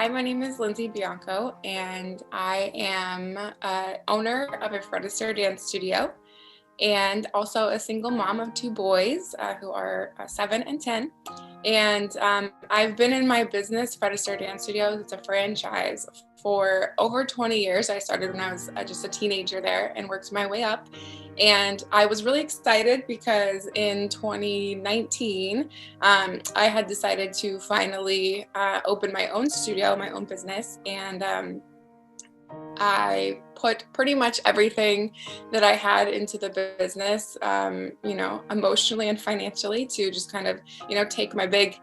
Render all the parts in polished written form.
Hi, my name is Lindsey Bianco, and I am owner of a Fred dance studio and also a single mom of two boys who are 7 and 10. And I've been in my business, Fred Dance Studios. It's a franchise for over 20 years. I started when I was just a teenager there and worked my way up. And I was really excited because in 2019, I had decided to finally open my own studio, my own business. And I put pretty much everything that I had into the business, emotionally and financially to just kind of, take my big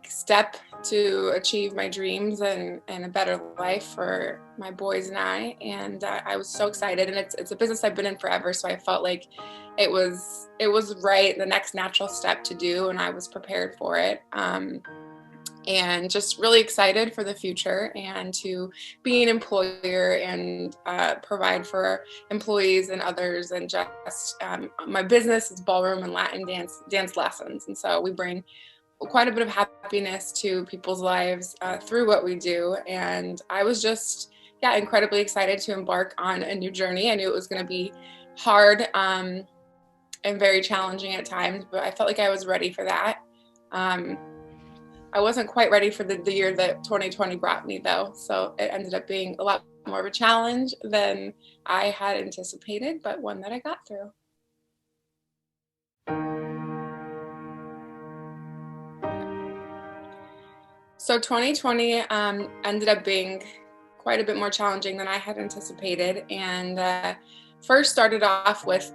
step to achieve my dreams and a better life for my boys and I. And I was so excited, and it's a business I've been in forever. So I felt like it was right, the next natural step to do, and I was prepared for it. And just really excited for the future and to be an employer and provide for employees and others. And just my business is ballroom and Latin dance lessons. And so we bring quite a bit of happiness to people's lives through what we do. And I was just, incredibly excited to embark on a new journey. I knew it was going to be hard and very challenging at times, but I felt like I was ready for that. I wasn't quite ready for the year that 2020 brought me, though, so it ended up being a lot more of a challenge than I had anticipated, but one that I got through. So 2020 ended up being quite a bit more challenging than I had anticipated, and first started off with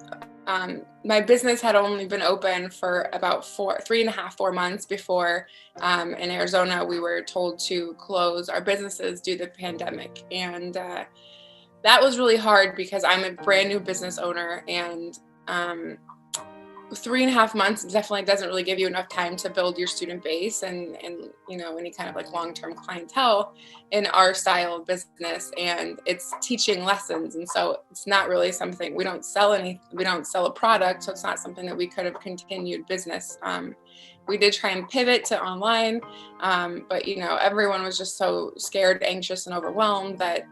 my business had only been open for about 4 months before in Arizona we were told to close our businesses due to the pandemic. And that was really hard because I'm a brand new business owner, and 3.5 months definitely doesn't really give you enough time to build your student base and any kind of like long-term clientele in our style of business. And it's teaching lessons, and so it's not really something, we don't sell a product, so it's not something that we could have continued business. We did try and pivot to online, but everyone was just so scared, anxious, and overwhelmed that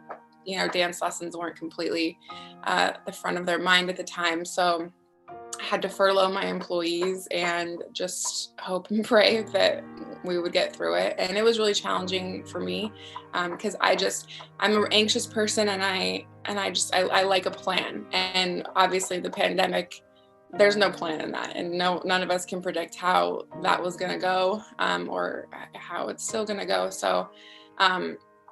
dance lessons weren't completely the front of their mind at the time. So I had to furlough my employees and just hope and pray that we would get through it. And it was really challenging for me because I'm an anxious person, and I like a plan. And obviously the pandemic, there's no plan in that, and none of us can predict how that was going to go or how it's still going to go. So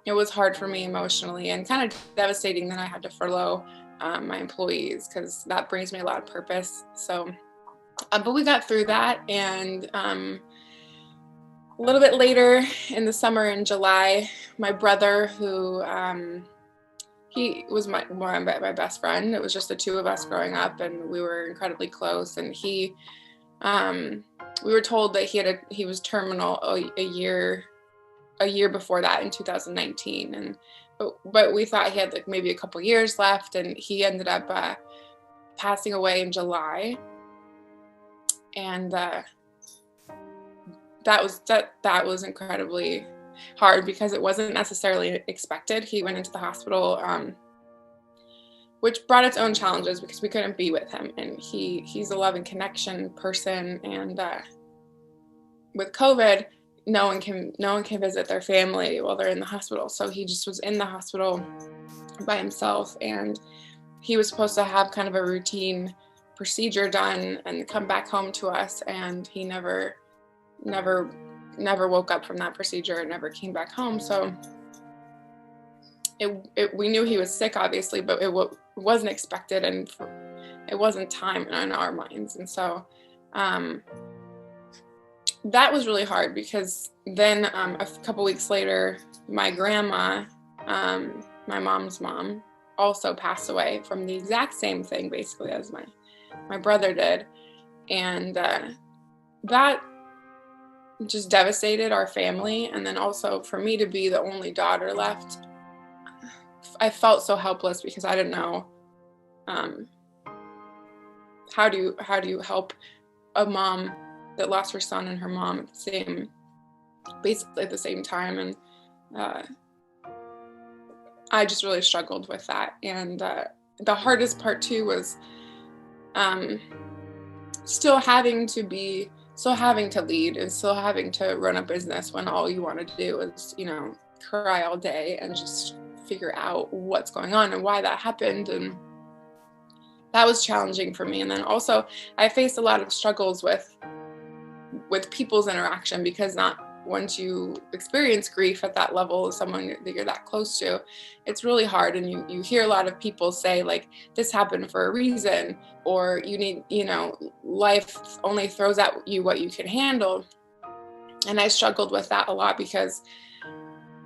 it was hard for me emotionally and kind of devastating that I had to furlough my employees, because that brings me a lot of purpose. So but we got through that, and a little bit later in the summer, in July, my brother, who he was my best friend. It was just the two of us growing up, and we were incredibly close. And we were told that he was terminal a year before that, in 2019. But we thought he had like maybe a couple years left, and he ended up passing away in July. And that was incredibly hard because it wasn't necessarily expected. He went into the hospital, which brought its own challenges because we couldn't be with him, and he's a love and connection person. And with COVID, no one can visit their family while they're in the hospital. So he just was in the hospital by himself, and he was supposed to have kind of a routine procedure done and come back home to us. And he never woke up from that procedure and never came back home. So we knew he was sick, obviously, but it wasn't expected, and it wasn't time in our minds. And so that was really hard, because then a couple weeks later, my grandma, my mom's mom, also passed away from the exact same thing, basically, as my brother did. And that just devastated our family. And then also for me to be the only daughter left, I felt so helpless because I didn't know how do you help a mom that lost her son and her mom basically at the same time. And I just really struggled with that. And the hardest part too was still having to lead and still having to run a business when all you want to do is, cry all day and just figure out what's going on and why that happened. And that was challenging for me. And then also I faced a lot of struggles with people's interaction, because not once you experience grief at that level of someone that you're that close to, it's really hard. And you hear a lot of people say, like, this happened for a reason, or you need, life only throws at you what you can handle. And I struggled with that a lot, because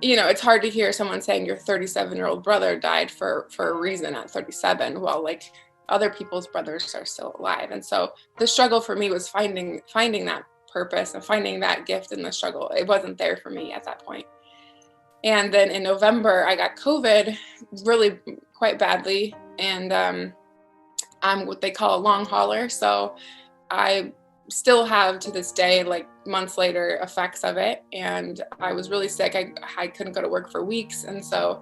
it's hard to hear someone saying your 37-year-old brother died for a reason at 37, while like other people's brothers are still alive. And so the struggle for me was finding that purpose and finding that gift in the struggle. It wasn't there for me at that point. And then in November, I got COVID really quite badly. And I'm what they call a long hauler. So I still have to this day, like months later, effects of it. And I was really sick. I couldn't go to work for weeks. And so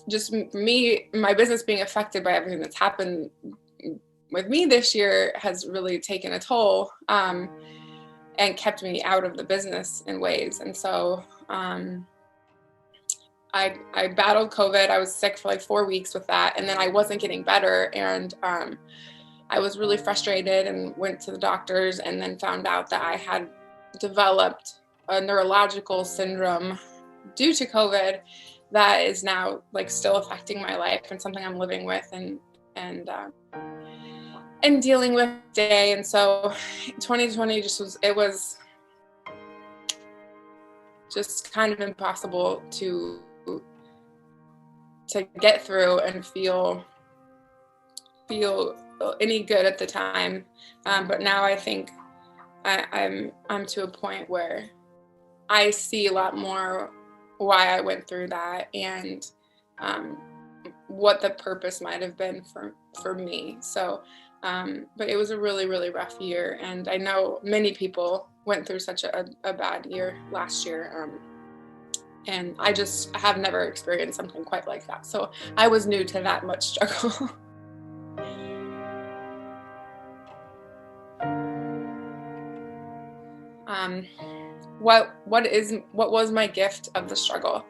just my business being affected by everything that's happened with me this year has really taken a toll and kept me out of the business in ways. And so I battled COVID. I was sick for like 4 weeks with that. And then I wasn't getting better. And I was really frustrated and went to the doctors, and then found out that I had developed a neurological syndrome due to COVID that is now like still affecting my life, and something I'm living with and dealing with today. And so 2020 was just kind of impossible to get through and feel any good at the time. But now I think I'm to a point where I see a lot more why I went through that, and what the purpose might have been for me. So, but it was a really, really rough year. And I know many people went through such a bad year last year. And I have never experienced something quite like that. So I was new to that much struggle. What was my gift of the struggle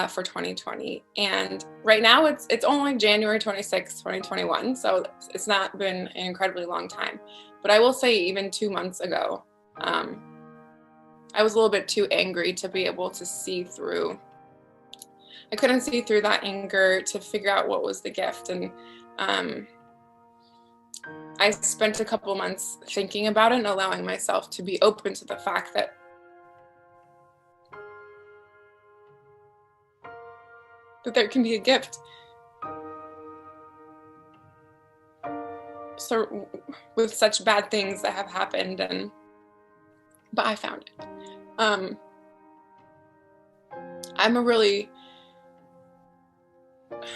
for 2020? And right now it's only January 26, 2021. So it's not been an incredibly long time. But I will say, even 2 months ago, I was a little bit too angry to be able to see through. I couldn't see through that anger to figure out what was the gift. And I spent a couple months thinking about it and allowing myself to be open to the fact that there can be a gift. So with such bad things that have happened, but I found it. I'm a really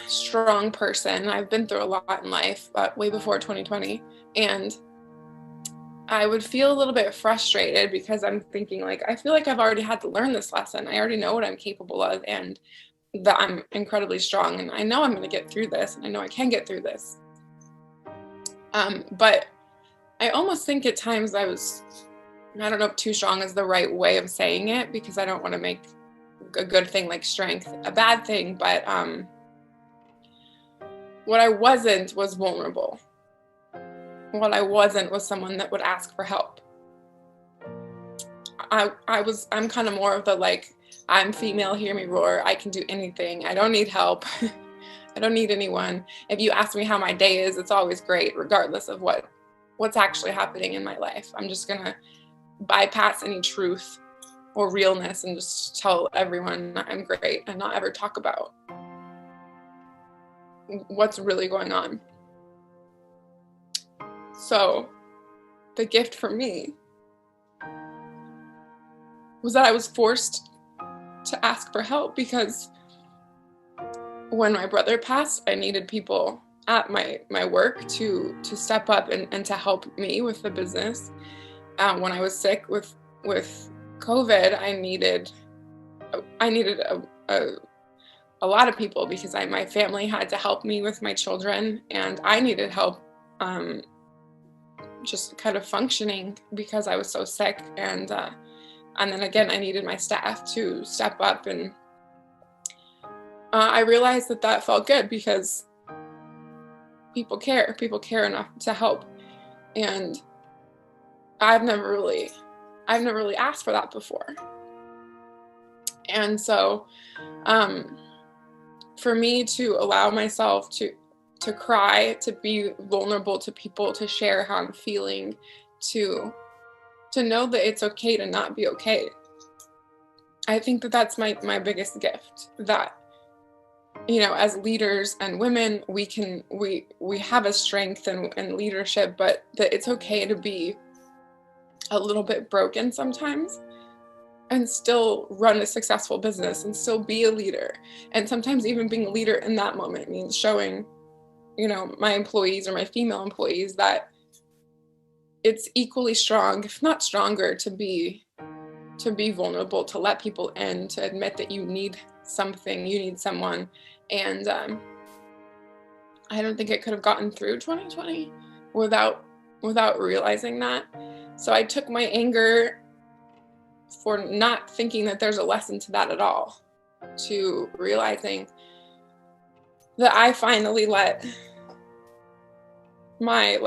strong person. I've been through a lot in life, but way before 2020. And I would feel a little bit frustrated, because I'm thinking, like, I feel like I've already had to learn this lesson. I already know what I'm capable of, and that I'm incredibly strong, and I know I'm going to get through this, and I know I can get through this. But I almost think at times I don't know if too strong is the right way of saying it, because I don't want to make a good thing like strength a bad thing. But what I wasn't was vulnerable. What I wasn't was someone that would ask for help. I'm kind of more of the, like, I'm female, hear me roar. I can do anything. I don't need help. I don't need anyone. If you ask me how my day is, it's always great, regardless of what's actually happening in my life. I'm just going to bypass any truth or realness and just tell everyone I'm great, and not ever talk about what's really going on. So the gift for me was that I was forced to ask for help, because when my brother passed, I needed people at my work to step up and to help me with the business. When I was sick with COVID, I needed I needed a lot of people, because my family had to help me with my children, and I needed help just kind of functioning because I was so sick. And then again, I needed my staff to step up, and I realized that felt good, because people care enough to help. And I've never really asked for that before. And so for me to allow myself to cry, to be vulnerable to people, to share how I'm feeling, to know that it's okay to not be okay, I think that's my biggest gift. That, you know, as leaders and women, we have a strength and leadership, but that it's okay to be a little bit broken sometimes, and still run a successful business, and still be a leader. And sometimes even being a leader in that moment means showing, you know, my employees or my female employees that it's equally strong, if not stronger, to be vulnerable, to let people in, to admit that you need something, you need someone. And I don't think I could have gotten through 2020 without realizing that. So I took my anger for not thinking that there's a lesson to that at all, to realizing that I finally let my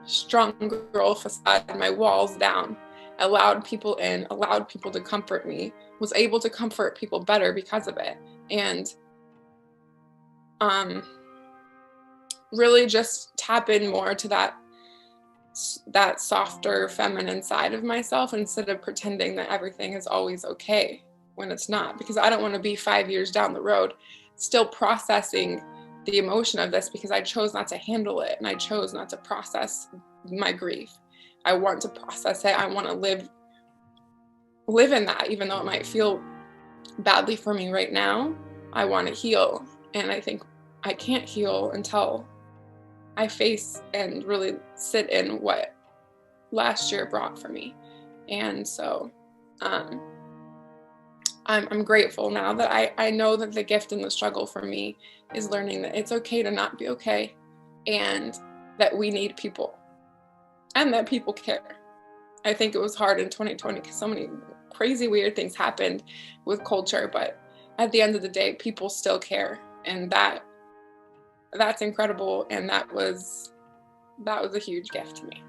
strong girl facade, my walls down, allowed people in, allowed people to comfort me, was able to comfort people better because of it. And really just tap in more to that softer feminine side of myself, instead of pretending that everything is always okay when it's not. Because I don't want to be 5 years down the road still processing the emotion of this, because I chose not to handle it, and I chose not to process my grief. I want to process it. I want to live in that, even though it might feel badly for me right now. I want to heal, and I think I can't heal until I face and really sit in what last year brought for me. And so I'm grateful now that I know that the gift and the struggle for me is learning that it's okay to not be okay, and that we need people, and that people care. I think it was hard in 2020 because so many crazy, weird things happened with culture, but at the end of the day, people still care, and that's incredible. And that was a huge gift to me.